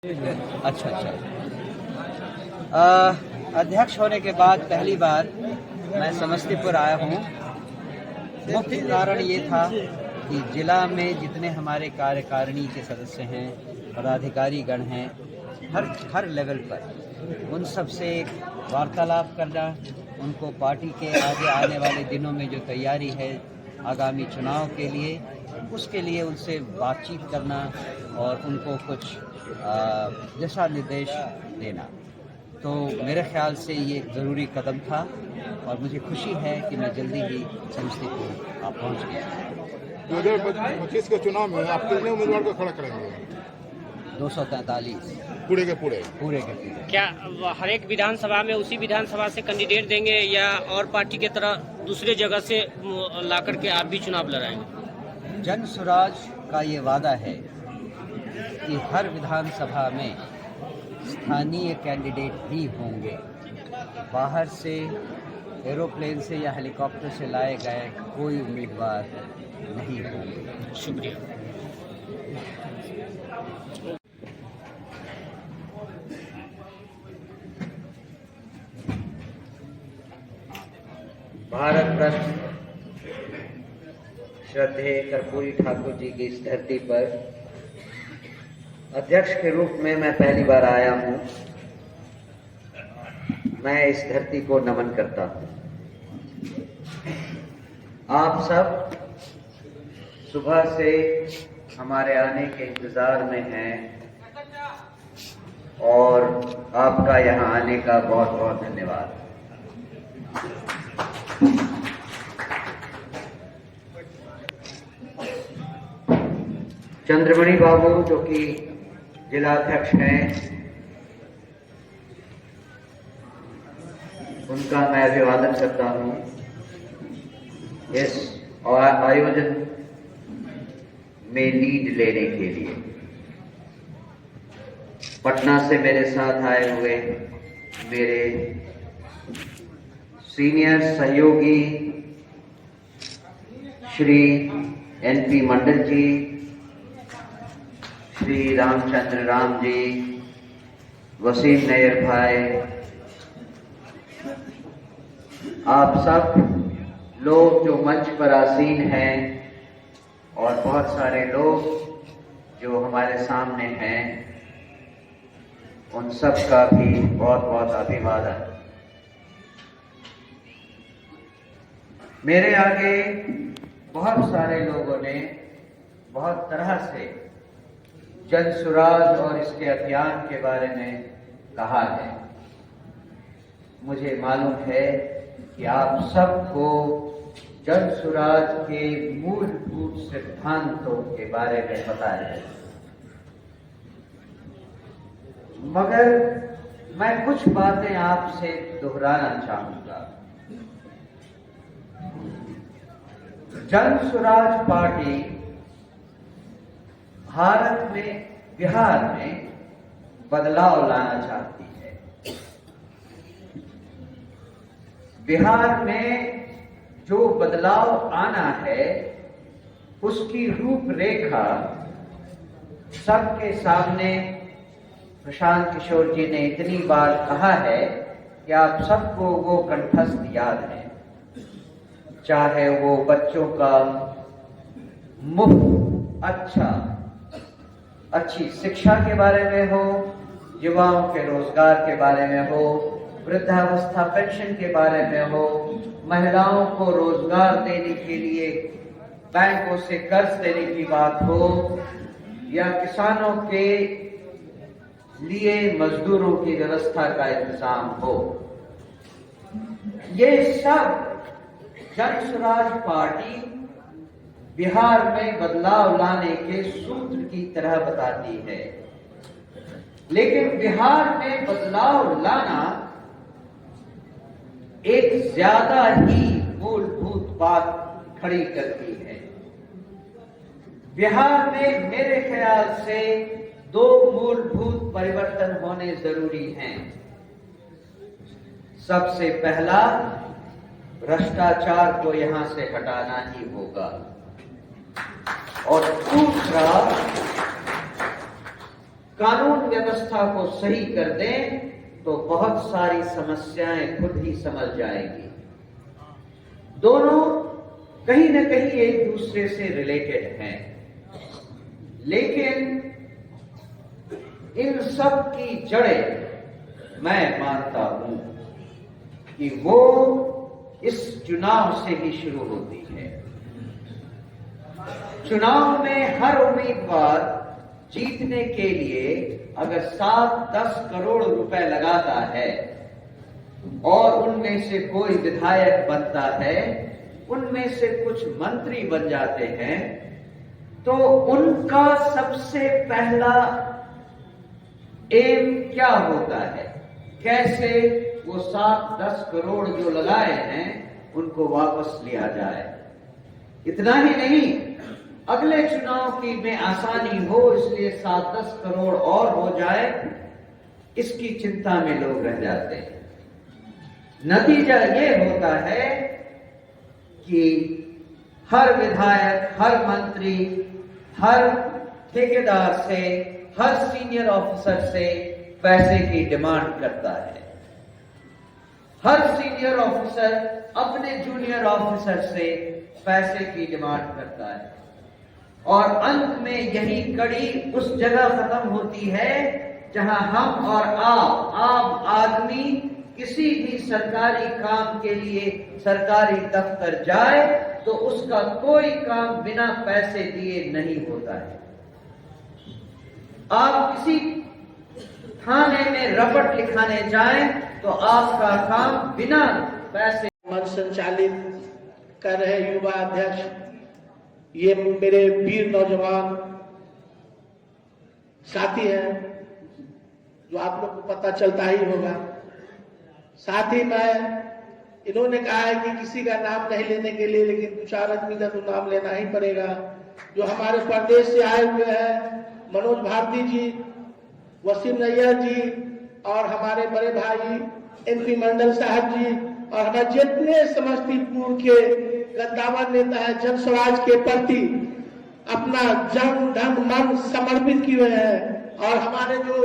अच्छा। अध्यक्ष होने के बाद पहली बार मैं समस्तीपुर आया हूँ। मुख्य कारण ये था कि जिला में जितने हमारे कार्यकारिणी के सदस्य हैं, पदाधिकारी गण हैं, हर लेवल पर उन सब से वार्तालाप करना, उनको पार्टी के आगे आने वाले दिनों में जो तैयारी है आगामी चुनाव के लिए, उसके लिए उनसे बातचीत करना और उनको कुछ दिशा निर्देश देना। तो मेरे ख्याल से ये एक ज़रूरी कदम था और मुझे खुशी है कि मैं जल्दी ही समस्तीपुर पहुँच गया। 2025 के चुनाव में आप कितने उम्मीदवार को खड़ा करेंगे? 243 पूरे के पूरे। क्या हर एक विधानसभा में उसी विधानसभा से कैंडिडेट देंगे या और पार्टी के तरह दूसरे जगह से ला करके आप भी चुनाव लड़ाएंगे? जन स्वराज का ये वादा है कि हर विधानसभा में स्थानीय कैंडिडेट भी होंगे। बाहर से एरोप्लेन से या हेलीकॉप्टर से लाए गए कोई उम्मीदवार नहीं होंगे। शुक्रिया। भारत रत्न श्रद्धेय कर्पूरी ठाकुर जी की इस धरती पर अध्यक्ष के रूप में मैं पहली बार आया हूं। मैं इस धरती को नमन करता हूं। आप सब सुबह से हमारे आने के इंतजार में हैं और आपका यहां आने का बहुत बहुत धन्यवाद। चंद्रमणि बाबू जो कि जिला अध्यक्ष हैं, उनका मैं अभिवादन करता हूं। इस आयोजन में लीड लेने के लिए पटना से मेरे साथ आए हुए मेरे सीनियर सहयोगी श्री NP मंडल जी, श्री रामचंद्र राम जी, वसीम नैयर भाई, आप सब लोग जो मंच पर आसीन हैं और बहुत सारे लोग जो हमारे सामने हैं, उन सब का भी बहुत बहुत अभिवादन। मेरे आगे बहुत सारे लोगों ने बहुत तरह से जन स्वराज और इसके अभियान के बारे में कहा है। मुझे मालूम है कि आप सबको जन स्वराज के मूलभूत सिद्धांतों के बारे में पता है, मगर मैं कुछ बातें आपसे दोहराना चाहूंगा। जन स्वराज पार्टी भारत में, बिहार में बदलाव लाना चाहती है। बिहार में जो बदलाव आना है उसकी रूपरेखा सबके सामने प्रशांत किशोर जी ने इतनी बार कहा है कि आप सबको वो कंठस्थ याद है। चाहे वो बच्चों का मुफ्त अच्छी शिक्षा के बारे में हो, युवाओं के रोजगार के बारे में हो, वृद्धावस्था पेंशन के बारे में हो, महिलाओं को रोजगार देने के लिए बैंकों से कर्ज देने की बात हो, या किसानों के लिए मजदूरों की व्यवस्था का इंतजाम हो। ये सब जन स्वराज पार्टी बिहार में बदलाव लाने के सूत्र की तरह बताती है। लेकिन बिहार में बदलाव लाना एक ज्यादा ही मूलभूत बात खड़ी करती है। बिहार में मेरे ख्याल से दो मूलभूत परिवर्तन होने जरूरी हैं। सबसे पहला, भ्रष्टाचार को यहां से हटाना ही होगा और दूसरा, कानून व्यवस्था को सही कर दें तो बहुत सारी समस्याएं खुद ही समझ जाएंगी। दोनों कहीं न कहीं एक दूसरे से रिलेटेड हैं, लेकिन इन सब की जड़ें मैं मानता हूं कि वो इस चुनाव से ही शुरू होती है। चुनाव में हर उम्मीदवार जीतने के लिए अगर 7-10 करोड़ रुपए लगाता है और उनमें से कोई विधायक बनता है, उनमें से कुछ मंत्री बन जाते हैं, तो उनका सबसे पहला एम क्या होता है? कैसे वो 7-10 करोड़ जो लगाए हैं उनको वापस लिया जाए। इतना ही नहीं, अगले चुनाव की में आसानी हो इसलिए 7-10 करोड़ और हो जाए, इसकी चिंता में लोग रह जाते हैं। नतीजा ये होता है कि हर विधायक, हर मंत्री, हर ठेकेदार से, हर सीनियर ऑफिसर से पैसे की डिमांड करता है। हर सीनियर ऑफिसर अपने जूनियर ऑफिसर से पैसे की डिमांड करता है और अंत में यही कड़ी उस जगह खत्म होती है जहां हम और आप, आम आदमी किसी भी सरकारी काम के लिए सरकारी दफ्तर जाए तो उसका कोई काम बिना पैसे दिए नहीं होता है। आप किसी थाने में रपट लिखाने जाएं तो आपका काम बिना पैसे। मंच संचालित कर रहे युवा अध्यक्ष, ये मेरे वीर नौजवान साथी हैं जो आप लोग को पता चलता ही होगा। साथ ही मैं, इन्होंने कहा है कि किसी का नाम नहीं लेने के लिए, लेकिन 2-4 आदमी का तो नाम लेना ही पड़ेगा। जो हमारे प्रदेश से आए हुए हैं, मनोज भारती जी, वसीम नैयर जी और हमारे बड़े भाई MP मंडल साहब जी और हमारे जितने समस्तीपुर के गद्दावर नेता है, जन स्वराज के प्रति अपना जन धन मन समर्पित किए हुए हैं। और हमारे जो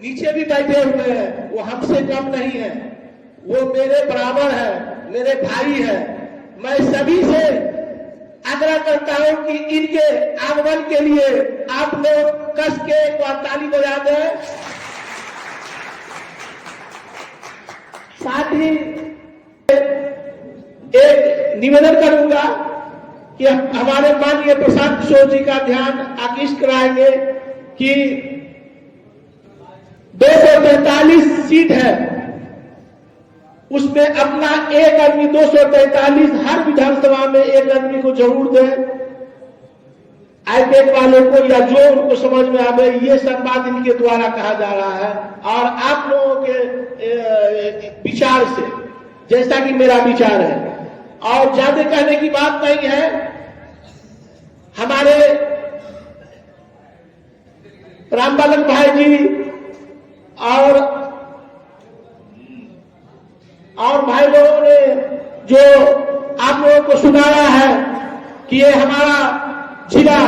नीचे भी बैठे हुए हैं वो हमसे कम नहीं है, वो मेरे बराबर है, मेरे भाई है। मैं सभी से आग्रह करता हूं कि इनके आगमन के लिए आप लोग कस के एक बार ताली बजा दें। साथ ही एक निवेदन करूंगा कि हमारे माननीय प्रशांत किशोर जी का ध्यान आकृष्ट कराएंगे कि 243 सीट है, उसमें अपना एक आदमी 243 हर विधानसभा में एक आदमी को जरूर दें। आईपैड वालों को या जो उनको समझ में आवे, ये संवाद इनके द्वारा कहा जा रहा है। और आप लोगों के विचार से, जैसा कि मेरा विचार है, और ज्यादा कहने की बात नहीं है, हमारे रामबालक भाई जी और भाई लोगों ने जो आप लोगों को सुनाया है कि ये हमारा जिला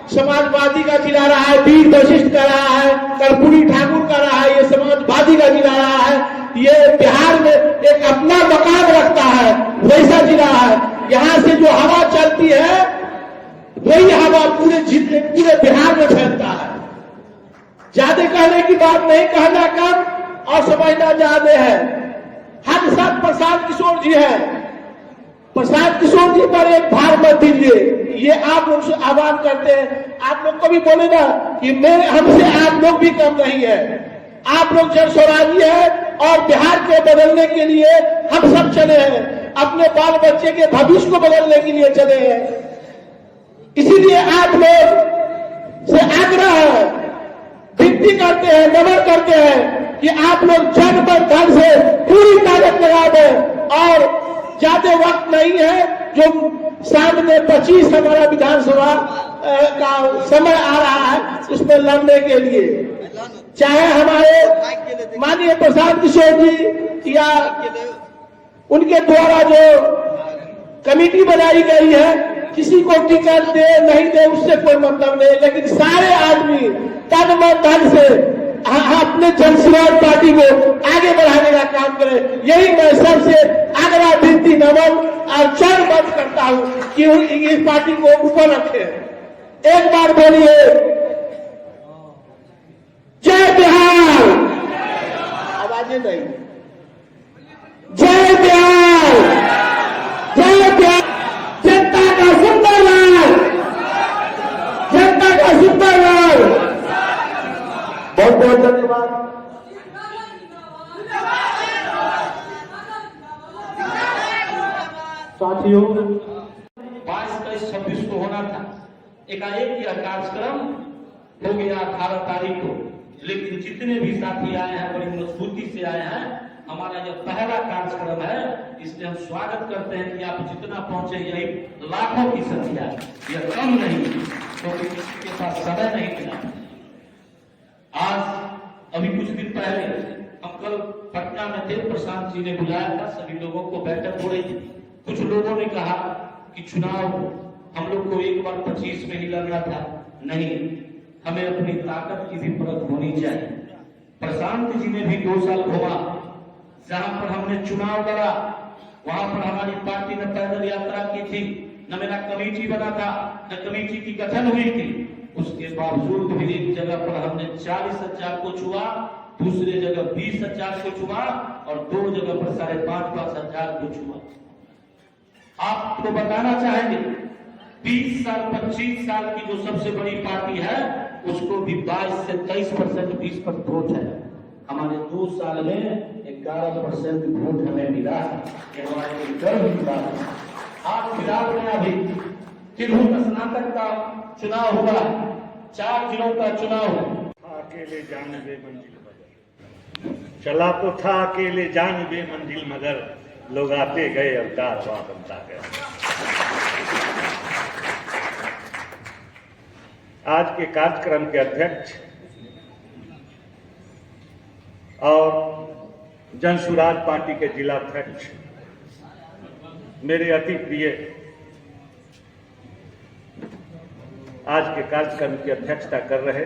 समाजवादी का जिला रहा है, वीर वशिष्ठ का रहा है, कर्पूरी ठाकुर का रहा है, ये समाजवादी का जिला रहा है, ये बिहार में एक अपना मकाम रखता है, वैसा जिला है। यहाँ से जो हवा चलती है वही हवा पूरे बिहार में फैलता है। ज्यादा कहने की बात नहीं, कहना कम और समझना ज्यादा है। हर साथ प्रशांत किशोर जी है, प्रशांत किशोर जी पर एक भार मत दीजिए, ये आप लोग से आह्वान करते हैं। आप लोग को भी बोले ना कि मेरे हमसे आप लोग भी कम नहीं है, आप लोग जन स्वराजी है और बिहार को बदलने के लिए हम सब चले हैं, अपने बाल बच्चे के भविष्य को बदलने के लिए चले हैं। इसीलिए आप लोग से आग्रह है, विनती करते हैं, नमन करते हैं कि आप लोग जनमत धन से पूरी ताकत लगा दें। और ज्यादा वक्त नहीं है, जो सामने 25 हमारा विधानसभा का समय आ रहा है, उसमें लड़ने के लिए चाहे हमारे माननीय प्रशांत किशोर जी या उनके द्वारा जो कमेटी बनाई गई है, किसी को टिकट दे नहीं दे उससे कोई मतलब नहीं, लेकिन सारे आदमी तन मन धन से अपने जनसुराज पार्टी को आगे बढ़ाने का काम करें। यही मैं सबसे आग्रह विनती नमन और चरण बंद करता हूं कि इस पार्टी को ऊपर रखे। एक बार बोलिए जय बिहार। आवाजें नहीं। जय बिहार, जय बिहार। जनता का सुंदर लाल, जनता का सुंदर लाल। बहुत बहुत धन्यवाद। साथियों 22, 23, 26 को होना था, एकाएक यह कार्यक्रम हो गया 18 तारीख को। लेकिन जितने भी साथी आए हैं बड़ी मजबूती से आए हैं। हमारा यह पहला कार्यक्रम है, इसलिए हम स्वागत करते हैं कि आप जितना पहुंचे, यही लाखों की संख्या, यह कम नहीं, क्योंकि तो किसी के पास समय नहीं मिला। आज अभी कुछ दिन पहले हम कल पटना में थे, प्रशांत जी ने बुलाया था, सभी लोगों को बैठक हो रही थी। कुछ लोगों ने कहा कि चुनाव हम लोग को एक बार 25 में ही लड़ना था। नहीं, हमें अपनी ताकत की भी परख होनी चाहिए। प्रशांत जी ने भी 2 साल घुमा, जहां पर हमने चुनाव लड़ा वहां पर हमारी पार्टी ने पैदल यात्रा की थी, न मेरा कमेटी बना था, न कमेटी की गठन हुई थी। उसके बावजूद भी एक जगह पर हमने 40,000 को छुआ, दूसरी जगह 20,000 को छुआ और 2 जगह पर 5,500 को छुआ। आपको बताना चाहेंगे 20 साल 25 साल की जो सबसे बड़ी पार्टी है उसको भी 22 से 23% 20% वोट है। हमारे 2 साल में 11% वोट हमें मिला है, ये हमारे लिए गर्व की बात है। आज फिलहाल में अभी तिरहुत स्नातक का चुनाव हुआ, 4 जिलों का चुनाव हुआ। अकेले जान बे मंजिल मगर, चला तो था अकेले जान बे मंजिल मगर, लोग आते गए अवतार वहां बनता गया। आज के कार्यक्रम के अध्यक्ष और जनसुराज पार्टी के जिला अध्यक्ष मेरे अति प्रिय आज के कार्यक्रम की अध्यक्षता कर रहे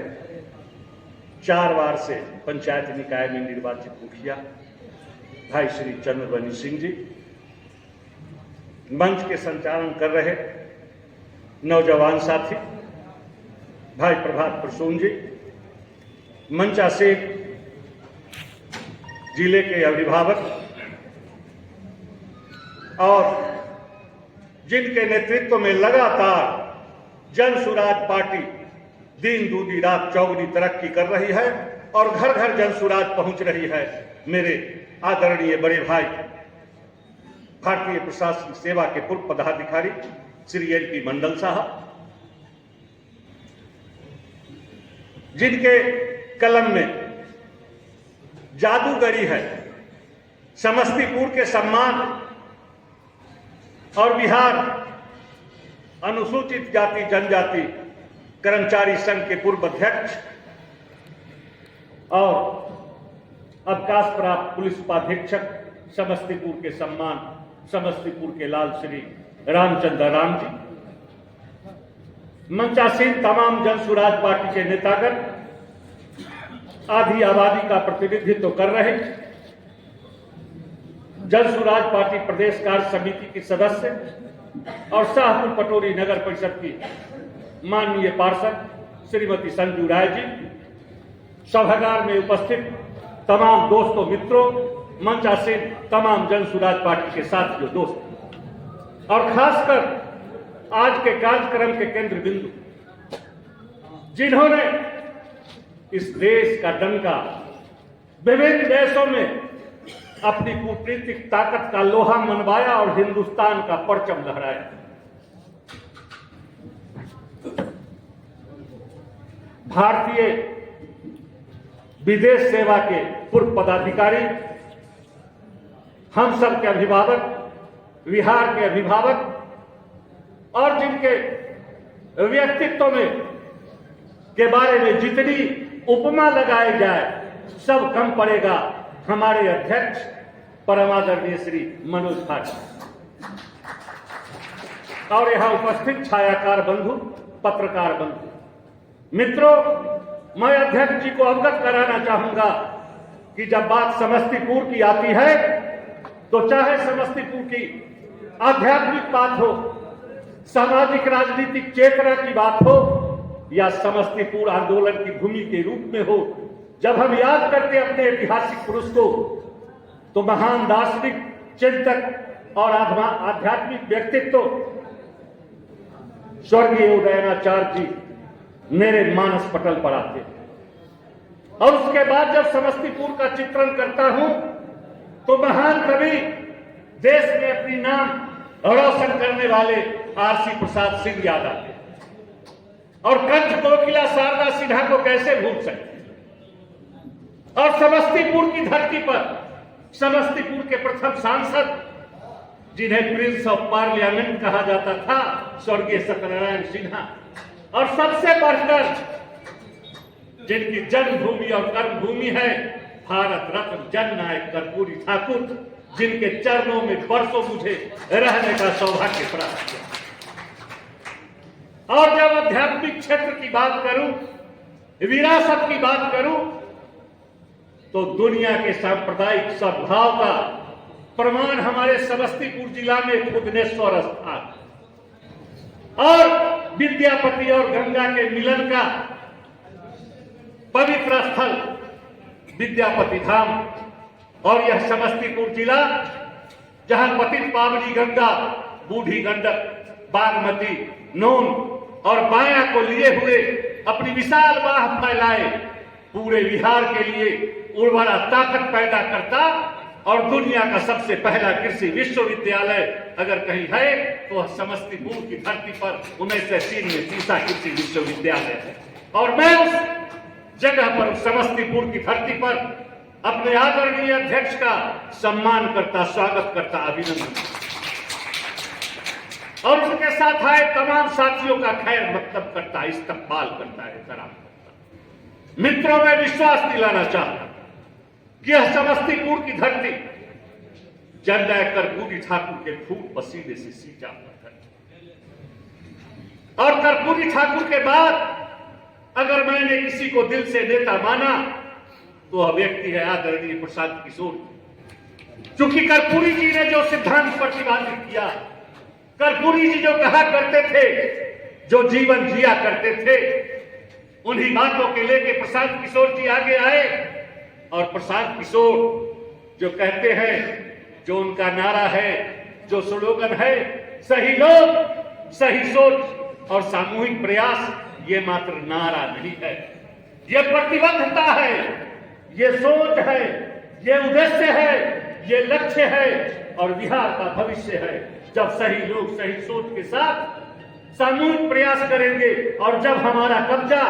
4 बार से पंचायत निकाय में निर्वाचित मुखिया भाई श्री चंद्रबनी सिंह जी, मंच के संचालन कर रहे नौजवान साथी भाई प्रभात प्रसून जी, मंचा से जिले के अभिभावक और जिनके नेतृत्व में लगातार जनसुराज पार्टी दिन दूनी रात चौगुनी तरक्की कर रही है और घर घर जनसुराज पहुंच रही है। मेरे आदरणीय बड़े भाई भारतीय प्रशासनिक सेवा के पूर्व पदाधिकारी श्री एल.पी. मंडल साहब, जिनके कलम में जादूगरी है, समस्तीपुर के सम्मान और बिहार अनुसूचित जाति जनजाति कर्मचारी संघ के पूर्व अध्यक्ष और अवकाश प्राप्त पुलिस उपाधीक्षक समस्तीपुर के सम्मान समस्तीपुर के लाल श्री रामचंद्र राम जी, मंचासीन तमाम जनसुराज पार्टी के नेतागण, आधी आबादी का प्रतिनिधित्व कर रहे जनसुराज पार्टी प्रदेश कार्य समिति की सदस्य और शाहपुर पटोरी नगर परिषद की माननीय पार्षद श्रीमती संजू राय जी, सभागार में उपस्थित तमाम दोस्तों मित्रों, मंचासीन तमाम जनसुराज पार्टी के साथियों दोस्त और खासकर आज के कार्यक्रम के केंद्र बिंदु जिन्होंने इस देश का डंका विभिन्न देशों में अपनी कूटनीतिक ताकत का लोहा मनवाया और हिंदुस्तान का परचम लहराया। भारतीय विदेश सेवा के पूर्व पदाधिकारी, हम सब के अभिभावक, बिहार के अभिभावक और जिनके व्यक्तित्व में के बारे में जितनी उपमा लगाई जाए सब कम पड़ेगा हमारे अध्यक्ष परमादरणीय श्री मनोज भाटी और यहां उपस्थित छायाकार बंधु, पत्रकार बंधु, मित्रों, मैं अध्यक्ष जी को अवगत कराना चाहूंगा कि जब बात समस्तीपुर की आती है तो चाहे समस्तीपुर की आध्यात्मिक बात हो, सामाजिक राजनीतिक चेतना की बात हो या समस्तीपुर आंदोलन की भूमि के रूप में हो, जब हम याद करते अपने ऐतिहासिक पुरुष को तो महान दार्शनिक, चिंतक और आध्यात्मिक व्यक्तित्व स्वर्गीय उदयनाचार्य जी मेरे मानस पटल पर आते हैं। और उसके बाद जब समस्तीपुर का चित्रण करता हूं तो महान कवि, देश में अपनी नाम रोशन करने वाले आरसी प्रसाद सिंह याद आते हैं। और कंठ कोकिला शारदा सिन्हा को कैसे भूल सकते। और समस्तीपुर की धरती पर समस्तीपुर के प्रथम सांसद जिन्हें प्रिंस ऑफ पार्लियामेंट कहा जाता था, स्वर्गीय सत्यनारायण सिन्हा, और सबसे बढ़कर जिनकी जन्मभूमि और कर्मभूमि है भारत रत्न जननायक कर्पूरी ठाकुर, जिनके चरणों में बरसों मुझे रहने का सौभाग्य प्राप्त हुआ। और जब आध्यात्मिक क्षेत्र की बात करूं, विरासत की बात करूं, तो दुनिया के सांप्रदायिक सद्भाव का प्रमाण हमारे समस्तीपुर जिला में खुदनेश्वर स्थान और विद्यापति और गंगा के मिलन का पवित्र स्थल विद्यापति धाम, और यह समस्तीपुर जिला जहां पतित पावनी गंगा, बूढ़ी गंडक, बागमती, नून और बाया को लिए हुए अपनी विशाल बाह फैलाए पूरे बिहार के लिए उर्वरा ताकत पैदा करता, और दुनिया का सबसे पहला कृषि विश्वविद्यालय अगर कहीं है तो समस्तीपुर की धरती पर 1903 में तीसरा कृषि विश्वविद्यालय है। और मैं उस जगह पर, समस्तीपुर की धरती पर अपने आदरणीय अध्यक्ष का सम्मान करता, स्वागत करता, अभिनंदन, और उनके साथ आए तमाम साथियों का खैर मकदम करता, इस्तकबाल करता है, सलाम करता। मित्रों, मैं विश्वास दिलाना चाहता कि यह समस्तीपुर की धरती जननायक कर्पूरी ठाकुर के खून पसीने से सींचा हुआ है। और कर्पूरी ठाकुर के बाद अगर मैंने किसी को दिल से नेता माना तो वह व्यक्ति है आदरणीय प्रसाद किशोर। चूंकि कर्पूरी जी ने जो सिद्धांत प्रतिपादित किया, कर्पूरी जी जो कहा करते थे, जो जीवन जिया करते थे, उन्हीं बातों के लेके प्रसाद किशोर जी आगे आए। और प्रसाद किशोर जो कहते हैं, जो उनका नारा है, जो स्लोगन है, सही लोग, सही सोच और सामूहिक प्रयास, ये मात्र नारा नहीं है, ये प्रतिबद्धता है, ये सोच है, ये उद्देश्य है, ये लक्ष्य है और बिहार का भविष्य है। जब सही लोग सही सोच के साथ सामूहिक प्रयास करेंगे और जब हमारा कब्जा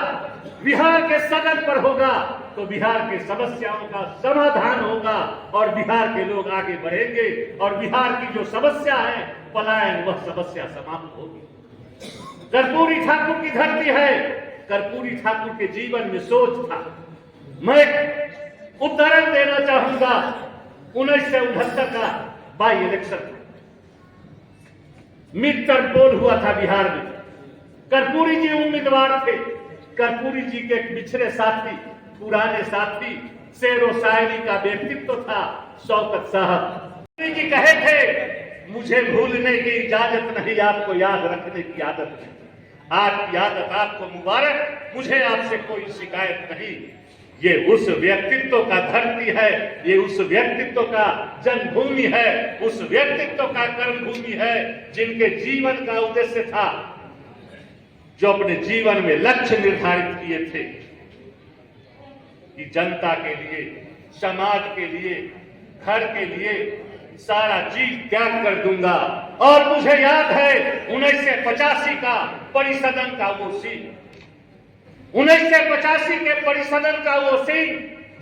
बिहार के सदन पर होगा तो बिहार के समस्याओं का समाधान होगा और बिहार के लोग आगे बढ़ेंगे और बिहार की जो समस्या है पलायन, वह समस्या समाप्त होगी। कर्पूरी ठाकुर की धरती है, कर्पूरी ठाकुर के जीवन में सोच था। मैं उदाहरण देना चाहूंगा, 1969 का बाई इलेक्शन मिड टर्म पोल हुआ था बिहार में। कर्पूरी जी उम्मीदवार थे। कर्पूरी जी के बिछड़े साथी, पुराने साथी, शेर व शायरी का व्यक्तित्व था शौकत साहब। कर्पूरी जी कहे थे, मुझे भूलने की इजाजत नहीं, आपको याद रखने की आदत नहीं। आपकी आदत आपको मुबारक, मुझे आपसे कोई शिकायत नहीं। ये उस व्यक्तित्व का धरती है, ये उस व्यक्तित्व का जन्मभूमि है, उस व्यक्तित्व का कर्मभूमि है जिनके जीवन का उद्देश्य था, जो अपने जीवन में लक्ष्य निर्धारित किए थे कि जनता के लिए, समाज के लिए, घर के लिए सारा चीज त्याग कर दूंगा। और मुझे याद है 1985 का परिसदन का वो सीन, 1985 के परिसदन का वो सीन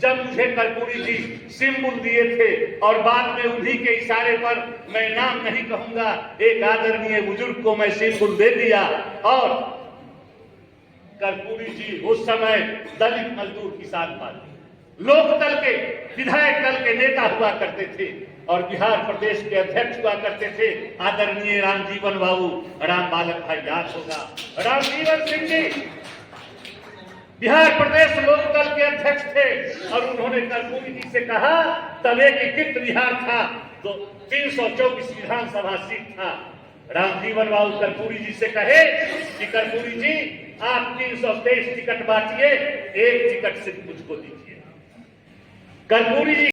जब मुझे कर्पूरी जी सिंबल दिए थे और बाद में उन्हीं के इशारे पर, मैं नाम नहीं कहूंगा, एक आदरणीय बुजुर्ग को मैं सिंबल दे दिया। और कर्पूरी जी उस समय दलित मजदूर किसान पार्टी लोकदल के, विधायक दल के नेता हुआ करते थे और बिहार प्रदेश के अध्यक्ष हुआ करते थे आदरणीय रामजीवन बाबू, राम बालक भाई याद होगा, रामजीवन सिंह जी। बिहार प्रदेश लोकदल के अध्यक्ष थे और उन्होंने कर्पूरी जी से कहा, तब एकीकृत बिहार था, तो 324 विधानसभा सीट था। रामजीवन बाबू कर्पूरी जी से कहे कि कर्पूरी जी आप 323 टिकट बांटिए, एक टिकट सिर्फ मुझको दीजिए। कर्पूरी जी